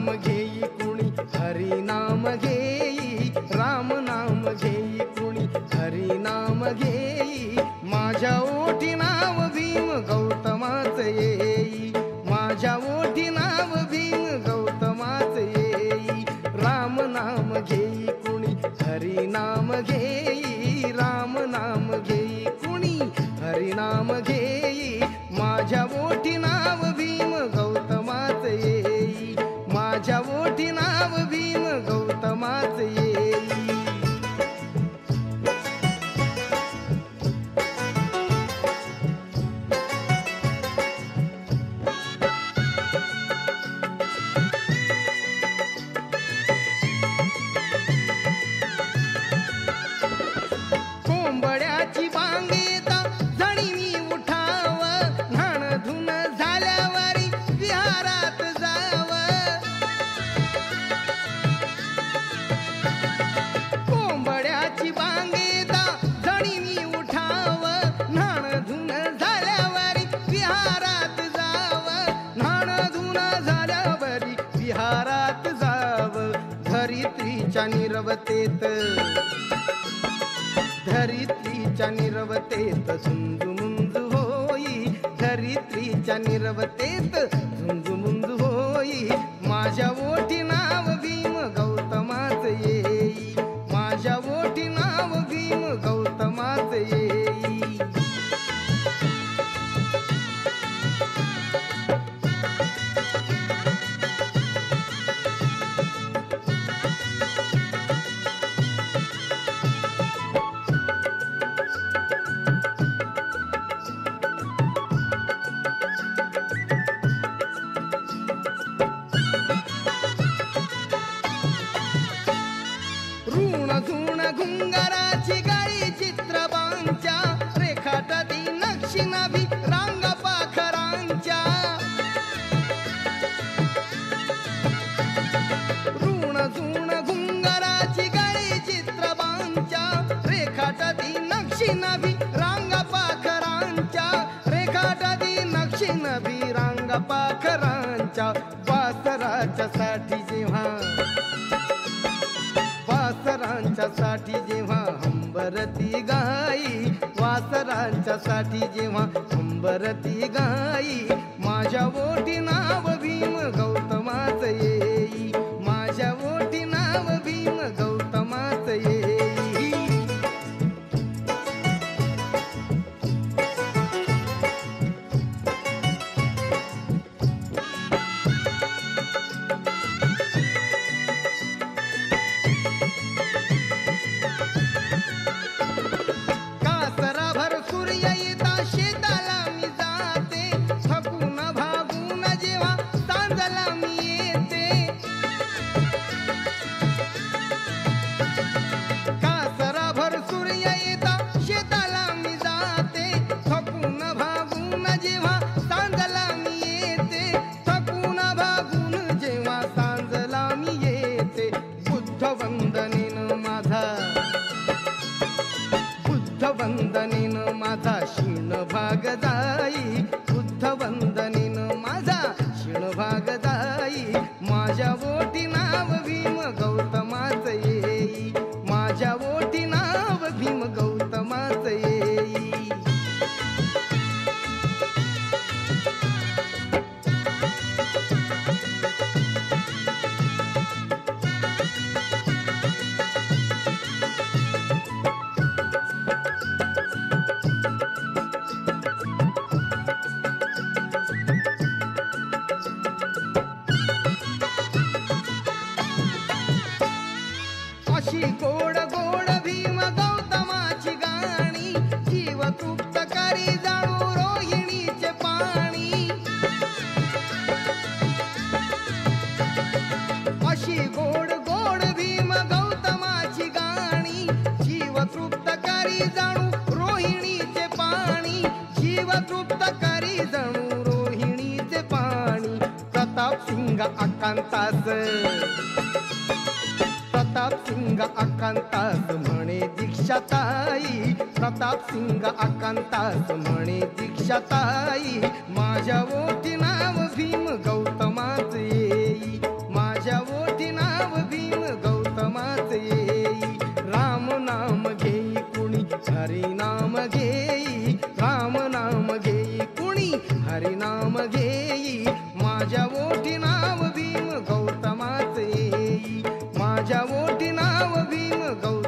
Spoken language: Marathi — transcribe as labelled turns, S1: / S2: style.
S1: नाम घेई कुणी हरी नाम घेई, राम नाम घेई कुणी हरी नाम घेई, माझ्या ओठी नाव भीम गौतमाच येई, माझ्या ओठी नाव भीम गौतमाच येई, राम नाम घेई कुणी हरी नाम घेई, राम नाम घेई कुणी हरी नाम घेई, माझ्या ओठी नाव भीम गौतमाच येई, माझ्या ओठी नाव भीम गौतमाच येई. कोंबड्याची बांगेता झणी मी उठाव, न्हाण धुन झाल्यावरी विहारात जाव, कोंबड्याची बांगेता झणी मी उठाव, न्हाण धुन झाल्यावरी विहारात जाव, न्हाण धुन झाल्यावरी विहारात जाव, धरित्रीच्या निरवतेत धरित्रीच्या निरवतेत झुंजमुंज होई, धरित्रीच्या निरवतेत झुंजमुंज होई, माझ्या ओठी नाव भीम गौतमाच येई, माझ्या ओठी नाव भीम गौतमाच येई. ऋण झुण घुंगराची गाळी चित्रबांच्या, रेखाटती नक्षी नाभी रांग पाखरांच्या, ऋण झुण घुंगराची गाळी चित्रबांच्या, रेखाटती नक्षी नाभी रांग पाखरांच्या, रेखाटती नक्षी नाभी रांग पाखरांच्या, वासराच्या साठी जेव्हा वासरांच्या साठी जेव्हा हंबरती गाई, वासरांच्या साठी जेव्हा हंबरती गाई, माझ्या ओठी नाव भीम गौतमाच येई, माझ्या ओठी नाव भीम गौतमाच येई. कासराभर सूर्य येता शेताला मी जाते, थकून भागून जेव्हा सांजला मी येते, कासराभर सूर्य येता शेताला मी जाते, थकून भागून जेव्हा सांजला मी येते, थकून भागून जेव्हा सांजला मी येते, बुद्ध वंदनेन माझा बुद्ध वंदनेन माझा क्षीण भाग जाई, बुद्ध वंदनेन माझा क्षीण भाग जाई, माझ्या ओठी नाव भीम गौतमाच येई, माझ्या ओठी नाव भीम गौतमाच येई. अशी गोड गोड भीम गौतमाची गाणी, जीव तृप्त करी जाणू रोहिणीचे पाणी, अशी गोड गोड भीम गौतमाची गाणी, जीव तृप्त करी जाणू रोहिणीचे पाणी, जीव तृप्त करी जाणू रोहिणीचे पाणी, प्रताप सिंग आकांतास प्रताप सिंग आकांतास म्हणे दीक्षाताई, प्रताप सिंग आकांतास म्हणे दीक्षाताई, माझ्या ओठी नाव भीम गौतमाच येई, माझ्या नाव भीम गौतमाचे